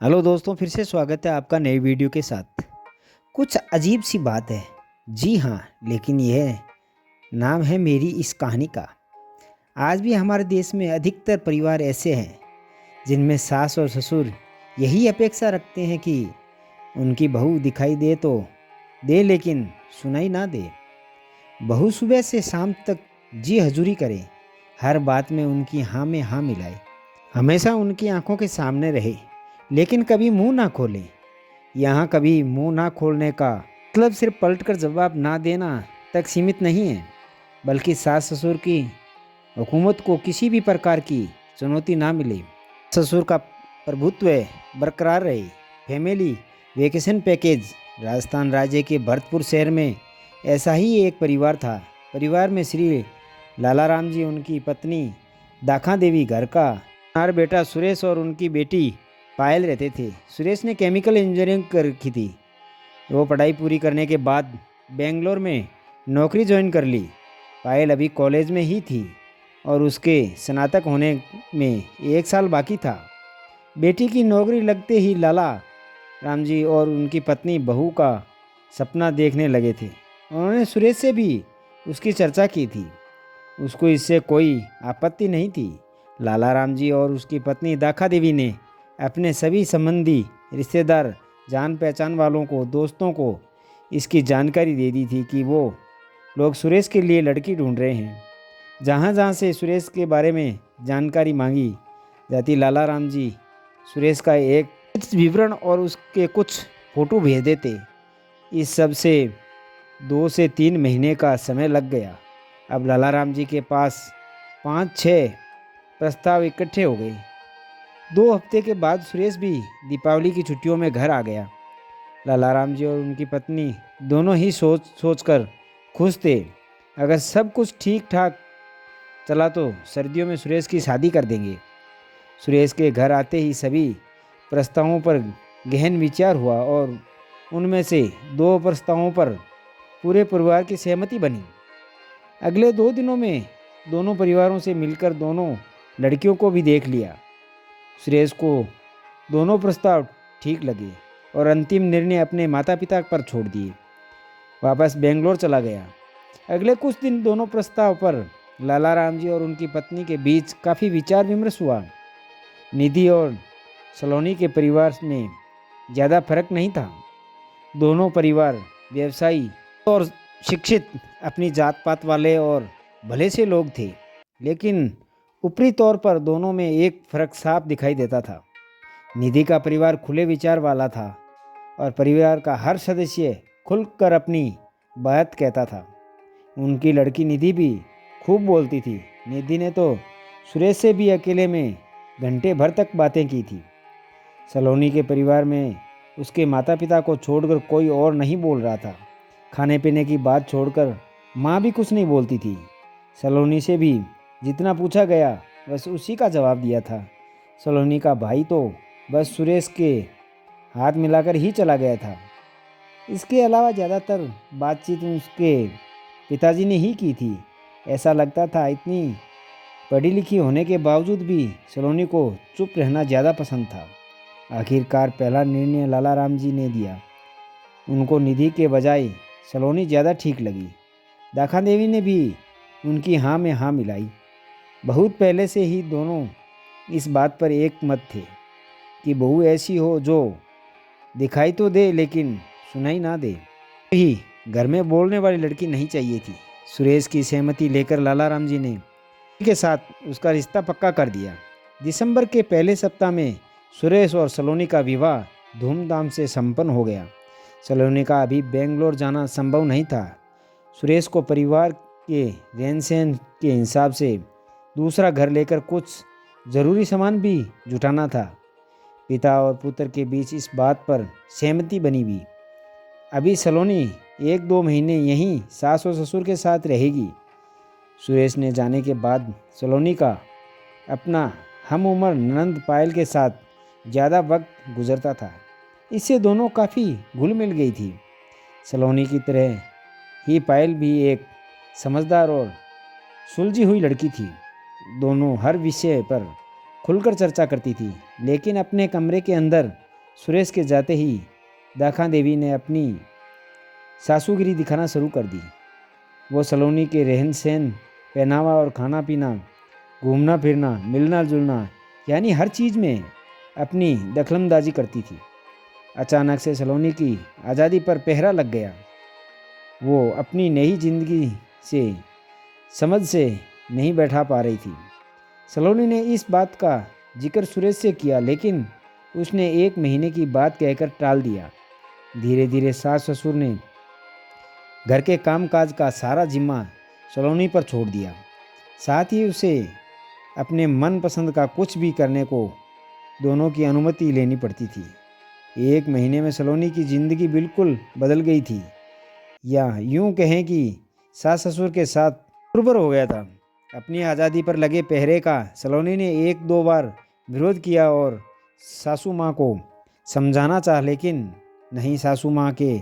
Hello दोस्तों, फिर से स्वागत है आपका नई वीडियो के साथ। कुछ अजीब सी बात है। जी हाँ, लेकिन यह नाम है मेरी इस कहानी का। आज भी हमारे देश में अधिकतर परिवार ऐसे हैं जिनमें सास और ससुर यही अपेक्षा रखते हैं कि उनकी बहू दिखाई दे तो दे, लेकिन सुनाई ना दे। बहू सुबह से शाम तक जी हजूरी करे, हर बात में उनकी हाँ में हाँ मिलाए, हमेशा उनकी आंखों के सामने रहे, लेकिन कभी मुंह ना खोले। यहाँ कभी मुंह ना खोलने का मतलब सिर्फ पलटकर जवाब ना देना तक सीमित नहीं है, बल्कि सास ससुर की हुकूमत को किसी भी प्रकार की चुनौती ना मिले, ससुर का प्रभुत्व बरकरार रहे। Family vacation package. राजस्थान राज्य के भरतपुर शहर में ऐसा ही एक परिवार था। परिवार में श्री लाला राम जी, उनकी पत्नी दाखा देवी, घर का हमारा बेटा सुरेश और उनकी बेटी पायल रहते थे। सुरेश ने केमिकल इंजीनियरिंग कर रखी थी। वो पढ़ाई पूरी करने के बाद बेंगलोर में नौकरी ज्वाइन कर ली। पायल अभी कॉलेज में ही थी और उसके स्नातक होने में 1 साल बाकी था। बेटी की नौकरी लगते ही लाला राम जी और उनकी पत्नी बहू का सपना देखने लगे थे। उन्होंने सुरेश से भी उसकी चर्चा की थी। उसको इससे कोई आपत्ति नहीं थी। लाला राम जी और उसकी पत्नी दाखा देवी ने अपने सभी संबंधी, रिश्तेदार, जान पहचान वालों को, दोस्तों को इसकी जानकारी दे दी थी कि वो लोग सुरेश के लिए लड़की ढूंढ रहे हैं। जहाँ जहाँ से सुरेश के बारे में जानकारी मांगी जाती, लाला राम जी सुरेश का एक विवरण और उसके कुछ फोटो भेज देते। इस सब से 2 से 3 महीने का समय लग गया। अब लाला राम जी के पास 5-6 प्रस्ताव इकट्ठे हो गए। 2 हफ्ते के बाद सुरेश भी दीपावली की छुट्टियों में घर आ गया। लाला राम जी और उनकी पत्नी दोनों ही सोच कर खुश थे। अगर सब कुछ ठीक ठाक चला तो सर्दियों में सुरेश की शादी कर देंगे। सुरेश के घर आते ही सभी प्रस्तावों पर गहन विचार हुआ और उनमें से 2 प्रस्तावों पर पूरे परिवार की सहमति बनी। अगले 2 दिनों में दोनों परिवारों से मिलकर दोनों लड़कियों को भी देख लिया। सुरेश को दोनों प्रस्ताव ठीक लगे और अंतिम निर्णय अपने माता पिता पर छोड़ दिए। वापस बेंगलोर चला गया। अगले कुछ दिन दोनों प्रस्ताव पर लाला राम जी और उनकी पत्नी के बीच काफ़ी विचार विमर्श हुआ। निधि और सलोनी के परिवार में ज़्यादा फर्क नहीं था। दोनों परिवार व्यवसायी और शिक्षित, अपनी जात पात वाले और भले से लोग थे, लेकिन ऊपरी तौर पर दोनों में एक फर्क साफ दिखाई देता था। निधि का परिवार खुले विचार वाला था और परिवार का हर सदस्य खुलकर अपनी बात कहता था। उनकी लड़की निधि भी खूब बोलती थी। निधि ने तो सुरेश से भी अकेले में घंटे भर तक बातें की थी। सलोनी के परिवार में उसके माता पिता को छोड़कर कोई और नहीं बोल रहा था। खाने पीने की बात छोड़कर माँ भी कुछ नहीं बोलती थी। सलोनी से भी जितना पूछा गया बस उसी का जवाब दिया था। सलोनी का भाई तो बस सुरेश के हाथ मिलाकर ही चला गया था। इसके अलावा ज़्यादातर बातचीत उसके पिताजी ने ही की थी। ऐसा लगता था इतनी पढ़ी लिखी होने के बावजूद भी सलोनी को चुप रहना ज़्यादा पसंद था। आखिरकार पहला निर्णय लाला राम जी ने दिया। उनको निधि के बजाय सलोनी ज़्यादा ठीक लगी। दाखा देवी ने भी उनकी हाँ में हाँ मिलाई। बहुत पहले से ही दोनों इस बात पर एक मत थे कि बहू ऐसी हो जो दिखाई तो दे लेकिन सुनाई ना दे। ही घर में बोलने वाली लड़की नहीं चाहिए थी। सुरेश की सहमति लेकर लाला राम जी ने के साथ उसका रिश्ता पक्का कर दिया। दिसंबर के पहले सप्ताह में सुरेश और सलोनी का विवाह धूमधाम से संपन्न हो गया। सलोनी का अभी बेंगलोर जाना संभव नहीं था। सुरेश को परिवार के रहन सहन के हिसाब से दूसरा घर लेकर कुछ ज़रूरी सामान भी जुटाना था। पिता और पुत्र के बीच इस बात पर सहमति बनी हुई। अभी सलोनी 1-2 महीने यहीं सास और ससुर के साथ रहेगी। सुरेश ने जाने के बाद सलोनी का अपना हम उम्र ननद पायल के साथ ज़्यादा वक्त गुजरता था। इससे दोनों काफ़ी घुल मिल गई थी। सलोनी की तरह ही पायल भी एक समझदार और सुलझी हुई लड़की थी। दोनों हर विषय पर खुलकर चर्चा करती थी, लेकिन अपने कमरे के अंदर सुरेश के जाते ही दाखा देवी ने अपनी सासूगिरी दिखाना शुरू कर दी। वो सलोनी के रहन सहन, पहनावा और खाना पीना, घूमना फिरना, मिलना जुलना, यानी हर चीज़ में अपनी दखलंदाजी करती थी। अचानक से सलोनी की आज़ादी पर पहरा लग गया। वो अपनी नई जिंदगी से समझ से नहीं बैठा पा रही थी। सलोनी ने इस बात का जिक्र सुरेश से किया, लेकिन उसने 1 महीने की बात कहकर टाल दिया। धीरे धीरे सास ससुर ने घर के कामकाज का सारा जिम्मा सलोनी पर छोड़ दिया। साथ ही उसे अपने मनपसंद का कुछ भी करने को दोनों की अनुमति लेनी पड़ती थी। 1 महीने में सलोनी की ज़िंदगी बिल्कुल बदल गई थी, या यूं कहें कि सास ससुर के साथ पुरबर हो गया था। अपनी आज़ादी पर लगे पहरे का सलोनी ने 1-2 बार विरोध किया और सासू माँ को समझाना चाहा, लेकिन नहीं, सासू माँ के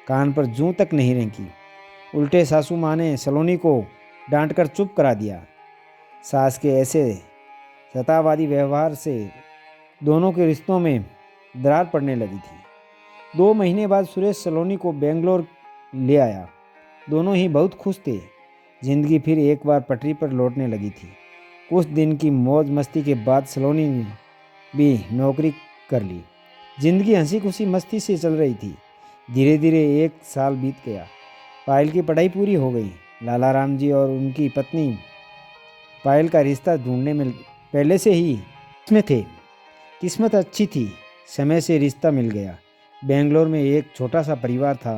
कान पर जूं तक नहीं रेंकी। उल्टे सासू माँ ने सलोनी को डांटकर चुप करा दिया। सास के ऐसे सतावादी व्यवहार से दोनों के रिश्तों में दरार पड़ने लगी थी। 2 महीने बाद सुरेश सलोनी को बेंगलोर ले आया। दोनों ही बहुत खुश थे। जिंदगी फिर एक बार पटरी पर लौटने लगी थी। कुछ दिन की मौज मस्ती के बाद सलोनी ने भी नौकरी कर ली। जिंदगी हंसी खुशी मस्ती से चल रही थी। धीरे धीरे 1 साल बीत गया। पायल की पढ़ाई पूरी हो गई। लाला राम जी और उनकी पत्नी पायल का रिश्ता ढूंढने में पहले से ही इसमें थे। किस्मत अच्छी थी, समय से रिश्ता मिल गया। बेंगलोर में एक छोटा सा परिवार था।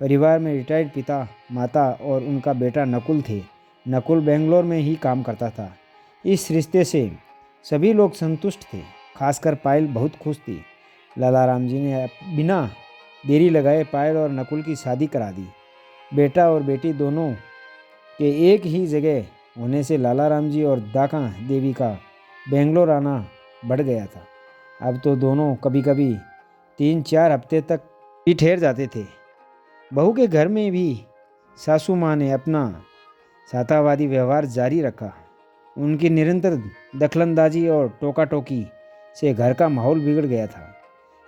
परिवार में रिटायर्ड पिता, माता और उनका बेटा नकुल थे। नकुल बेंगलोर में ही काम करता था। इस रिश्ते से सभी लोग संतुष्ट थे, खासकर पायल बहुत खुश थी। लाला राम जी ने बिना देरी लगाए पायल और नकुल की शादी करा दी। बेटा और बेटी दोनों के एक ही जगह होने से लाला राम जी और दाका देवी का बेंगलोर आना बढ़ गया था। अब तो दोनों कभी कभी 3-4 हफ्ते तक भी ठहर जाते थे। बहू के घर में भी सासू माँ ने अपना सातावादी व्यवहार जारी रखा। उनकी निरंतर दखलंदाजी और टोका टोकी से घर का माहौल बिगड़ गया था।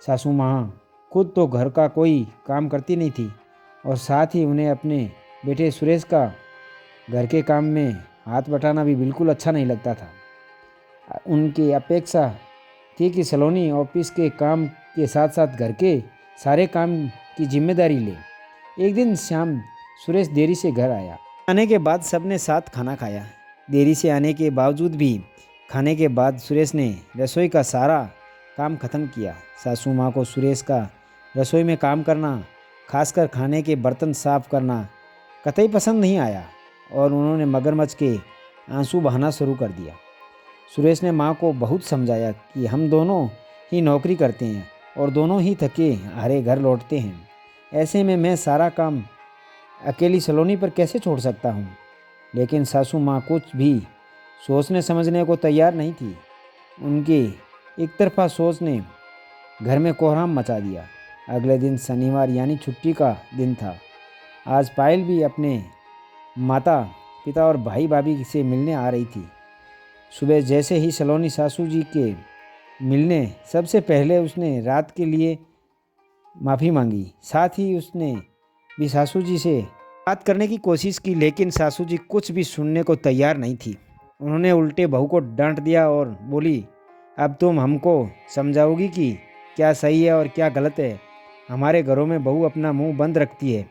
सासू माँ खुद तो घर का कोई काम करती नहीं थी और साथ ही उन्हें अपने बेटे सुरेश का घर के काम में हाथ बटाना भी बिल्कुल अच्छा नहीं लगता था। उनकी अपेक्षा थी कि सलोनी ऑफिस के काम के साथ साथ घर के सारे काम की जिम्मेदारी ले। एक दिन शाम सुरेश देरी से घर आया। आने के बाद सबने साथ खाना खाया। देरी से आने के बावजूद भी खाने के बाद सुरेश ने रसोई का सारा काम खत्म किया। सासू माँ को सुरेश का रसोई में काम करना, खासकर खाने के बर्तन साफ करना, कतई पसंद नहीं आया और उन्होंने मगरमच्छ के आंसू बहाना शुरू कर दिया। सुरेश ने माँ को बहुत समझाया कि हम दोनों ही नौकरी करते हैं और दोनों ही थके हारे घर लौटते हैं। ऐसे में मैं सारा काम अकेली सलोनी पर कैसे छोड़ सकता हूँ। लेकिन सासू माँ कुछ भी सोचने समझने को तैयार नहीं थी। उनकी एक तरफा सोच ने घर में कोहराम मचा दिया। अगले दिन शनिवार यानी छुट्टी का दिन था। आज पायल भी अपने माता पिता और भाई भाभी से मिलने आ रही थी। सुबह जैसे ही सलोनी सासू जी के मिलने, सबसे पहले उसने रात के लिए माफ़ी मांगी। साथ ही उसने भी सासू जी से बात करने की कोशिश की, लेकिन सासू जी कुछ भी सुनने को तैयार नहीं थी। उन्होंने उल्टे बहू को डांट दिया और बोली, अब तुम हमको समझाओगी कि क्या सही है और क्या गलत है। हमारे घरों में बहू अपना मुंह बंद रखती है।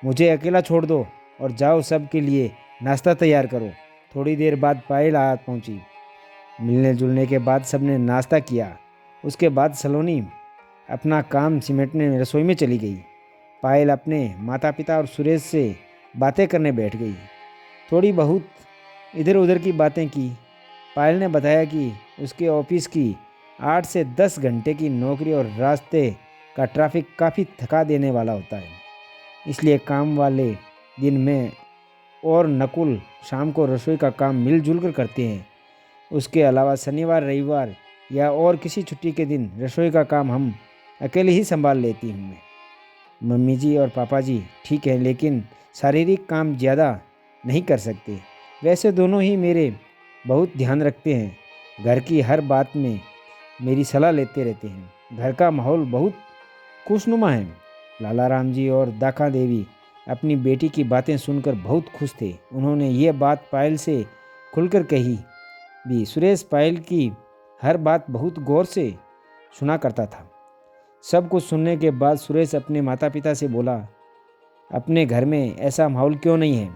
मुझे अकेला छोड़ दो और जाओ सब के लिए नाश्ता तैयार करो। थोड़ी देर बाद पायल आ पहुंची। मिलने जुलने के बाद सबने नाश्ता किया। उसके बाद सलोनी अपना काम सिमटने रसोई में चली गई। पायल अपने माता पिता और सुरेश से बातें करने बैठ गई। थोड़ी बहुत इधर उधर की बातें की। पायल ने बताया कि उसके ऑफिस की 8 से 10 घंटे की नौकरी और रास्ते का ट्रैफिक काफ़ी थका देने वाला होता है, इसलिए काम वाले दिन में और नकुल शाम को रसोई का काम मिलजुल कर करते हैं। उसके अलावा शनिवार रविवार या और किसी छुट्टी के दिन रसोई का काम हम अकेले ही संभाल लेती हूँ मैं। मम्मी जी और पापा जी ठीक है, लेकिन शारीरिक काम ज़्यादा नहीं कर सकते। वैसे दोनों ही मेरे बहुत ध्यान रखते हैं। घर की हर बात में मेरी सलाह लेते रहते हैं। घर का माहौल बहुत खुशनुमा है। लाला राम जी और दाखा देवी अपनी बेटी की बातें सुनकर बहुत खुश थे। उन्होंने ये बात पायल से खुलकर कही भी। सुरेश पायल की हर बात बहुत गौर से सुना करता था। सब कुछ सुनने के बाद सुरेश अपने माता पिता से बोला, अपने घर में ऐसा माहौल क्यों नहीं है?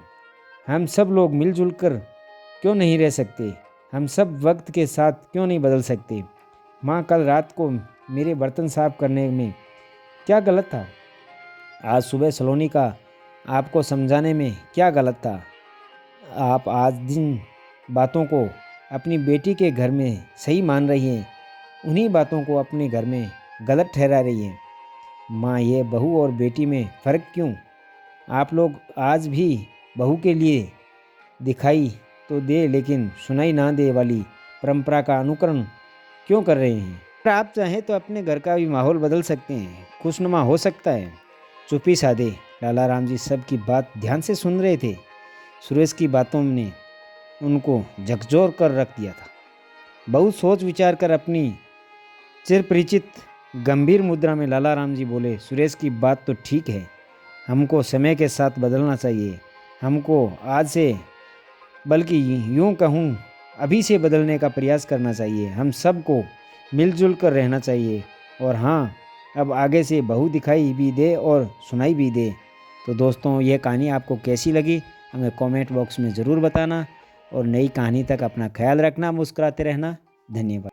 हम सब लोग मिलजुल कर क्यों नहीं रह सकते? हम सब वक्त के साथ क्यों नहीं बदल सकते? माँ, कल रात को मेरे बर्तन साफ करने में क्या गलत था? आज सुबह सलोनी का आपको समझाने में क्या गलत था? आप आज जिन बातों को अपनी बेटी के घर में सही मान रही हैं, उन्हीं बातों को अपने घर में गलत ठहरा रही हैं। माँ, ये बहू और बेटी में फ़र्क क्यों? आप लोग आज भी बहू के लिए दिखाई तो दे लेकिन सुनाई ना दे वाली परंपरा का अनुकरण क्यों कर रहे हैं? अगर आप चाहें तो अपने घर का भी माहौल बदल सकते हैं, खुशनुमा हो सकता है। चुप्पी साधे लाला राम जी सबकी बात ध्यान से सुन रहे थे। सुरेश की बातों ने उनको झकझोर कर रख दिया था। बहुत सोच विचार कर अपनी चिरपरिचित गंभीर मुद्रा में लाला राम जी बोले, सुरेश की बात तो ठीक है, हमको समय के साथ बदलना चाहिए। हमको आज से, बल्कि यूँ कहूँ अभी से बदलने का प्रयास करना चाहिए। हम सबको मिलजुल कर रहना चाहिए। और हाँ, अब आगे से बहू दिखाई भी दे और सुनाई भी दे। तो दोस्तों, ये कहानी आपको कैसी लगी हमें कमेंट बॉक्स में ज़रूर बताना। और नई कहानी तक अपना ख्याल रखना, मुस्कुराते रहना। धन्यवाद।